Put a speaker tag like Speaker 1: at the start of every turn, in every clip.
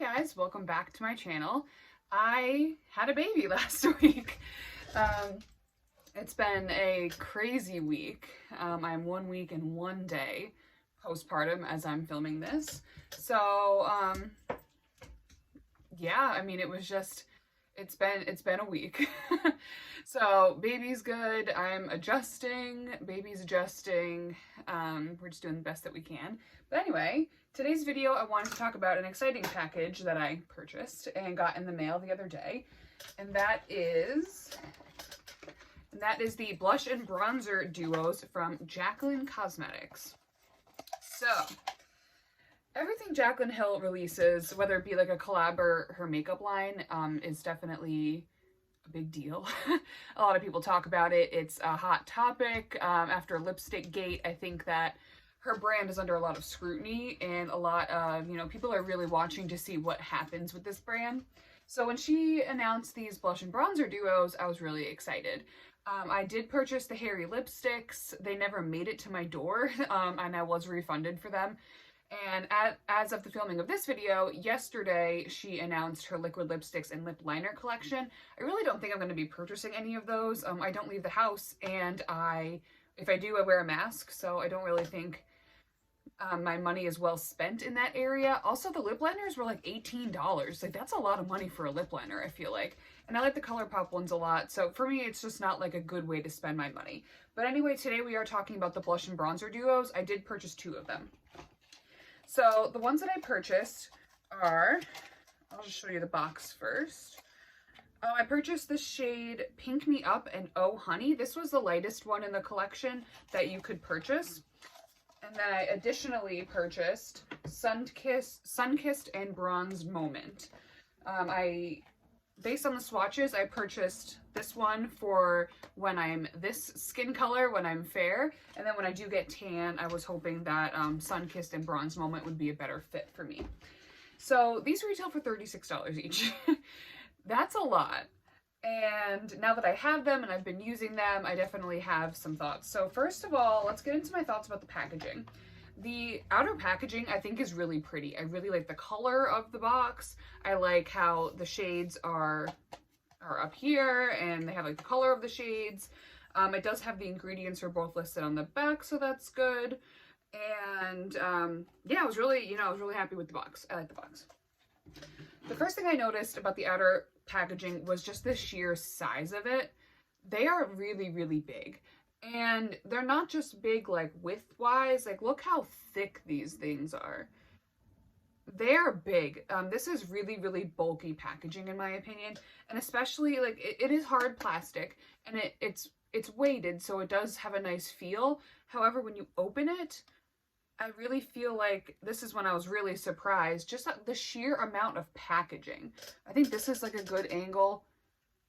Speaker 1: guys, welcome back to my channel. I had a baby last week. It's been a crazy week. I'm 1 week and 1 day postpartum as I'm filming this. So, yeah, I mean, it's been a week. So baby's good. I'm adjusting, baby's adjusting. We're just doing the best that we can. But anyway, today's video, I wanted to talk about an exciting package that I purchased and got in the mail the other day. And that is the blush and bronzer duos from Jaclyn Cosmetics. So, everything Jaclyn Hill releases, whether it be like a collab or her makeup line, is definitely a big deal. A lot of people talk about it. It's a hot topic. After Lipstick Gate, I think that her brand is under a lot of scrutiny, and a lot of, people are really watching to see what happens with this brand. So when she announced these blush and bronzer duos, I was really excited. I did purchase the Hairy lipsticks. They never made it to my door, and I was refunded for them. And as of the filming of this video, yesterday she announced her liquid lipsticks and lip liner collection. I really don't think I'm going to be purchasing any of those. I don't leave the house, and if I do, I wear a mask, so I don't really think my money is well spent in that area. Also, the lip liners were like $18. Like, that's a lot of money for a lip liner, I feel like. And I like the ColourPop ones a lot, so for me, it's just not like a good way to spend my money. But anyway, today we are talking about the blush and bronzer duos. I did purchase 2 of them. So the ones that I purchased are, I'll just show you the box first. I purchased the shade Pink Me Up and Oh Honey. This was the lightest one in the collection that you could purchase. And then I additionally purchased Sun-Kissed and Bronzed Moment. Based on the swatches, I purchased this one for when I'm this skin color, when I'm fair, and then when I do get tan, I was hoping that Sun-Kissed and Bronzed Moment would be a better fit for me. So these retail for $36 each. That's a lot. And now that I have them and I've been using them, I definitely have some thoughts. So first of all, let's get into my thoughts about the packaging. The outer packaging, I think, is really pretty. I really like the color of the box. I like how the shades are up here, and they have like the color of the shades. It does have the ingredients for both listed on the back, so that's good. And yeah, I was really happy with the box. I like the box. The first thing I noticed about the outer packaging was just the sheer size of it. They are really, really big. And they're not just big like width-wise, like look how thick these things are. They're big. This is really, really bulky packaging in my opinion. And especially like it is hard plastic, and it's weighted, so it does have a nice feel. However, when you open it, I really feel like this is when I was really surprised, just the sheer amount of packaging. I think this is like a good angle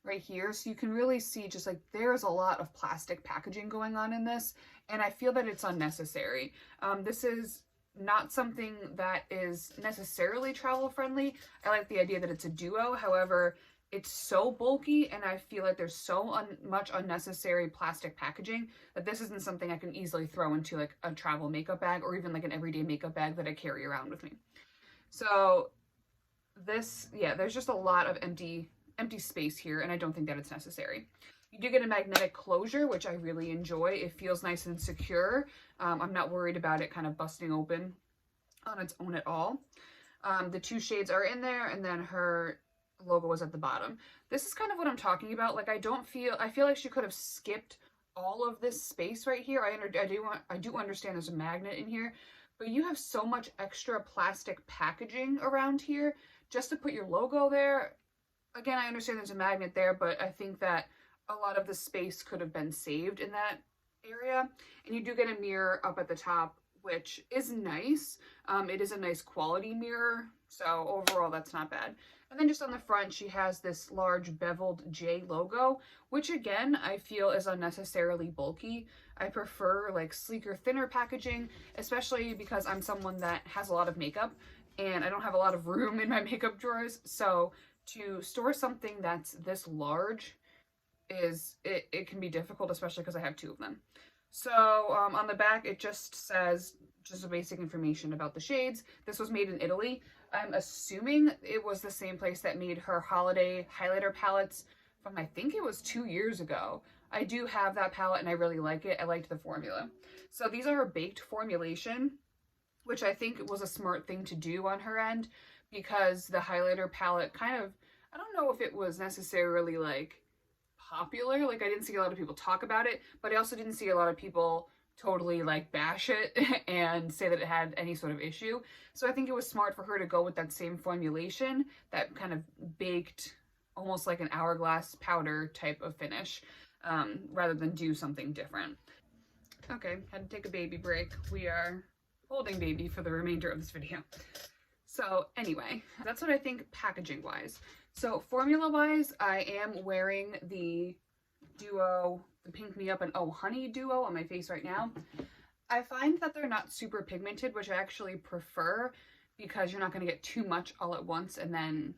Speaker 1: right here, so you can really see just like there's a lot of plastic packaging going on in this, and I feel that it's unnecessary. This is not something that is necessarily travel friendly. I like the idea that it's a duo, however, it's so bulky, and I feel like there's so much unnecessary plastic packaging that this isn't something I can easily throw into like a travel makeup bag or even like an everyday makeup bag that I carry around with me. So this, yeah, there's just a lot of empty space here, and I don't think that it's necessary. You do get a magnetic closure, which I really enjoy. It feels nice and secure. I'm not worried about it kind of busting open on its own at all. The 2 shades are in there, and then her logo was at the bottom. This is kind of what I'm talking about. Like, I feel like she could have skipped all of this space right here. I do understand there's a magnet in here, but you have so much extra plastic packaging around here just to put your logo there. Again, I understand there's a magnet there, but I think that a lot of the space could have been saved in that area. And you do get a mirror up at the top, which is nice. It is a nice quality mirror, so overall that's not bad. And then just on the front, she has this large beveled J logo, which again, I feel is unnecessarily bulky. I prefer like sleeker, thinner packaging, especially because I'm someone that has a lot of makeup and I don't have a lot of room in my makeup drawers. So to store something that's this large it can be difficult, especially because I have 2 of them. So on the back, it just says just the basic information about the shades. This was made in Italy. I'm assuming it was the same place that made her holiday highlighter palettes from, I think it was 2 years ago. I do have that palette and I really like it. I liked the formula. So these are a baked formulation, which I think was a smart thing to do on her end, because the highlighter palette kind of, I don't know if it was necessarily like popular. Like I didn't see a lot of people talk about it, but I also didn't see a lot of people totally like bash it and say that it had any sort of issue. So I think it was smart for her to go with that same formulation, that kind of baked, almost like an hourglass powder type of finish, rather than do something different. Okay, had to take a baby break. We are holding baby for the remainder of this video. So anyway, that's what I think packaging wise. So formula wise, I am wearing the duo, the Pink Me Up and Oh Honey duo on my face right now. I find that they're not super pigmented, which I actually prefer, because you're not going to get too much all at once and then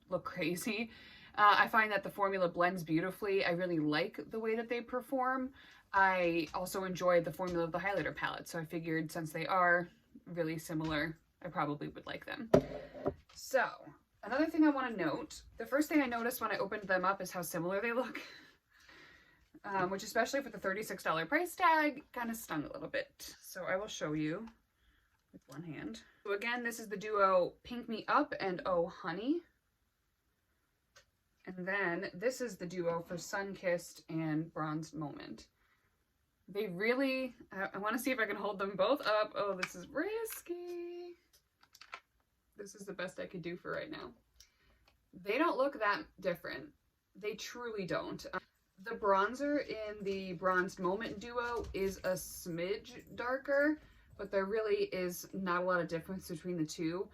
Speaker 1: look crazy. I find that the formula blends beautifully. I really like the way that they perform. I also enjoyed the formula of the highlighter palette, so I figured since they are really similar, I probably would like them. So, another thing I want to note, the first thing I noticed when I opened them up is how similar they look. Which, especially for the $36 price tag, kind of stung a little bit. So I will show you with one hand. So again, this is the duo Pink Me Up and Oh Honey. And then this is the duo for Sun-Kissed and Bronzed Moment. They really, I want to see if I can hold them both up. Oh, this is risky. This is the best I could do for right now. They don't look that different. They truly don't. The bronzer in the Bronzed Moment duo is a smidge darker, but there really is not a lot of difference between the two.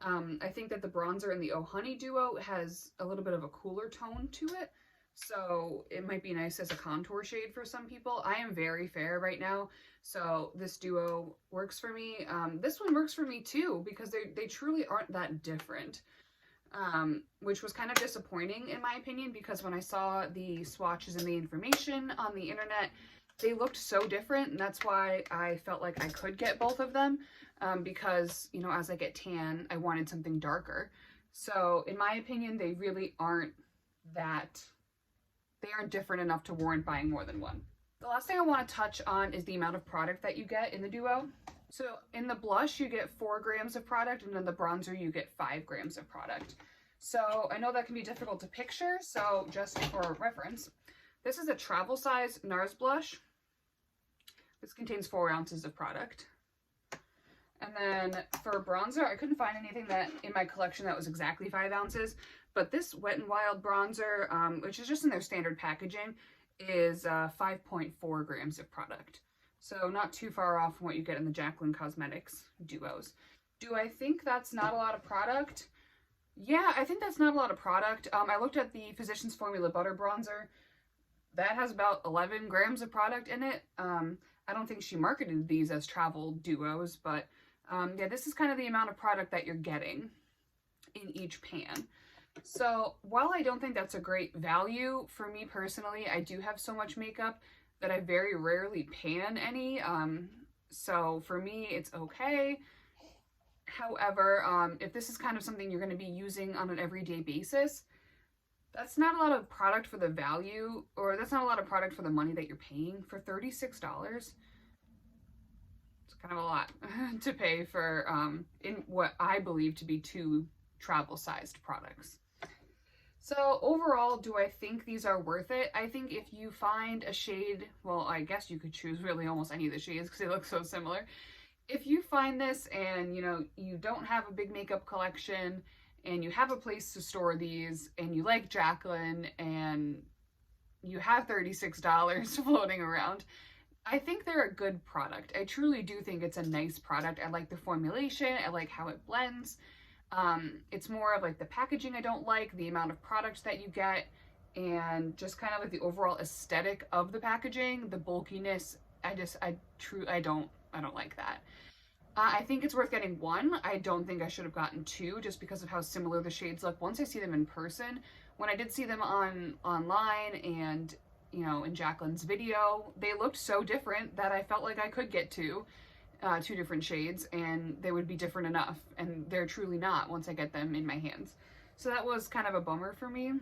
Speaker 1: I think that the bronzer in the Oh Honey duo has a little bit of a cooler tone to it, so it might be nice as a contour shade for some people. I am very fair right now, so this duo works for me. This one works for me too, because they truly aren't that different. Which was kind of disappointing in my opinion, because when I saw the swatches and the information on the internet, they looked so different, and that's why I felt like I could get both of them, because, you know, as I get tan, I wanted something darker. So in my opinion, they really aren't different enough to warrant buying more than one. The last thing I want to touch on is the amount of product that you get in the duo. So in the blush, you get 4 grams of product, and in the bronzer, you get 5 grams of product. So I know that can be difficult to picture, so just for reference, this is a travel size NARS blush. This contains 4 ounces of product. And then for bronzer, I couldn't find anything that in my collection that was exactly 5 ounces, but this Wet n Wild bronzer, which is just in their standard packaging, is 5.4 grams of product. So not too far off from what you get in the Jaclyn Cosmetics duos. Do I think that's not a lot of product? Yeah, I think that's not a lot of product. I looked at the Physicians Formula Butter Bronzer. That has about 11 grams of product in it. I don't think she marketed these as travel duos, but yeah, this is kind of the amount of product that you're getting in each pan. So while I don't think that's a great value, for me personally, I do have so much makeup that I very rarely pan any. So for me, it's okay. However, if this is kind of something you're going to be using on an everyday basis, that's not a lot of product for the value, or that's not a lot of product for the money that you're paying. For $36, it's kind of a lot to pay for in what I believe to be 2 travel-sized products. So overall, do I think these are worth it? I think if you find a shade, well, I guess you could choose really almost any of the shades because they look so similar. If you find this and, you know, you don't have a big makeup collection and you have a place to store these and you like Jaclyn and you have $36 floating around, I think they're a good product. I truly do think it's a nice product. I like the formulation. I like how it blends. It's more of like the packaging I don't like, the amount of product that you get, and just kind of like the overall aesthetic of the packaging, the bulkiness. I don't like that. I think it's worth getting 1. I don't think I should have gotten 2 just because of how similar the shades look once I see them in person. When I did see them online and, you know, in Jaclyn's video, they looked so different that I felt like I could get 2. two different shades, and they would be different enough, and they're truly not once I get them in my hands. So that was kind of a bummer for me.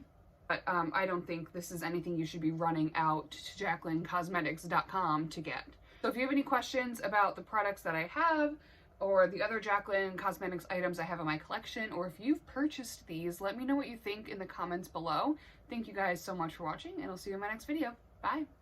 Speaker 1: But I don't think this is anything you should be running out to jaclyncosmetics.com to get. So if you have any questions about the products that I have, or the other Jaclyn Cosmetics items I have in my collection, or if you've purchased these, let me know what you think in the comments below. Thank you guys so much for watching, and I'll see you in my next video. Bye!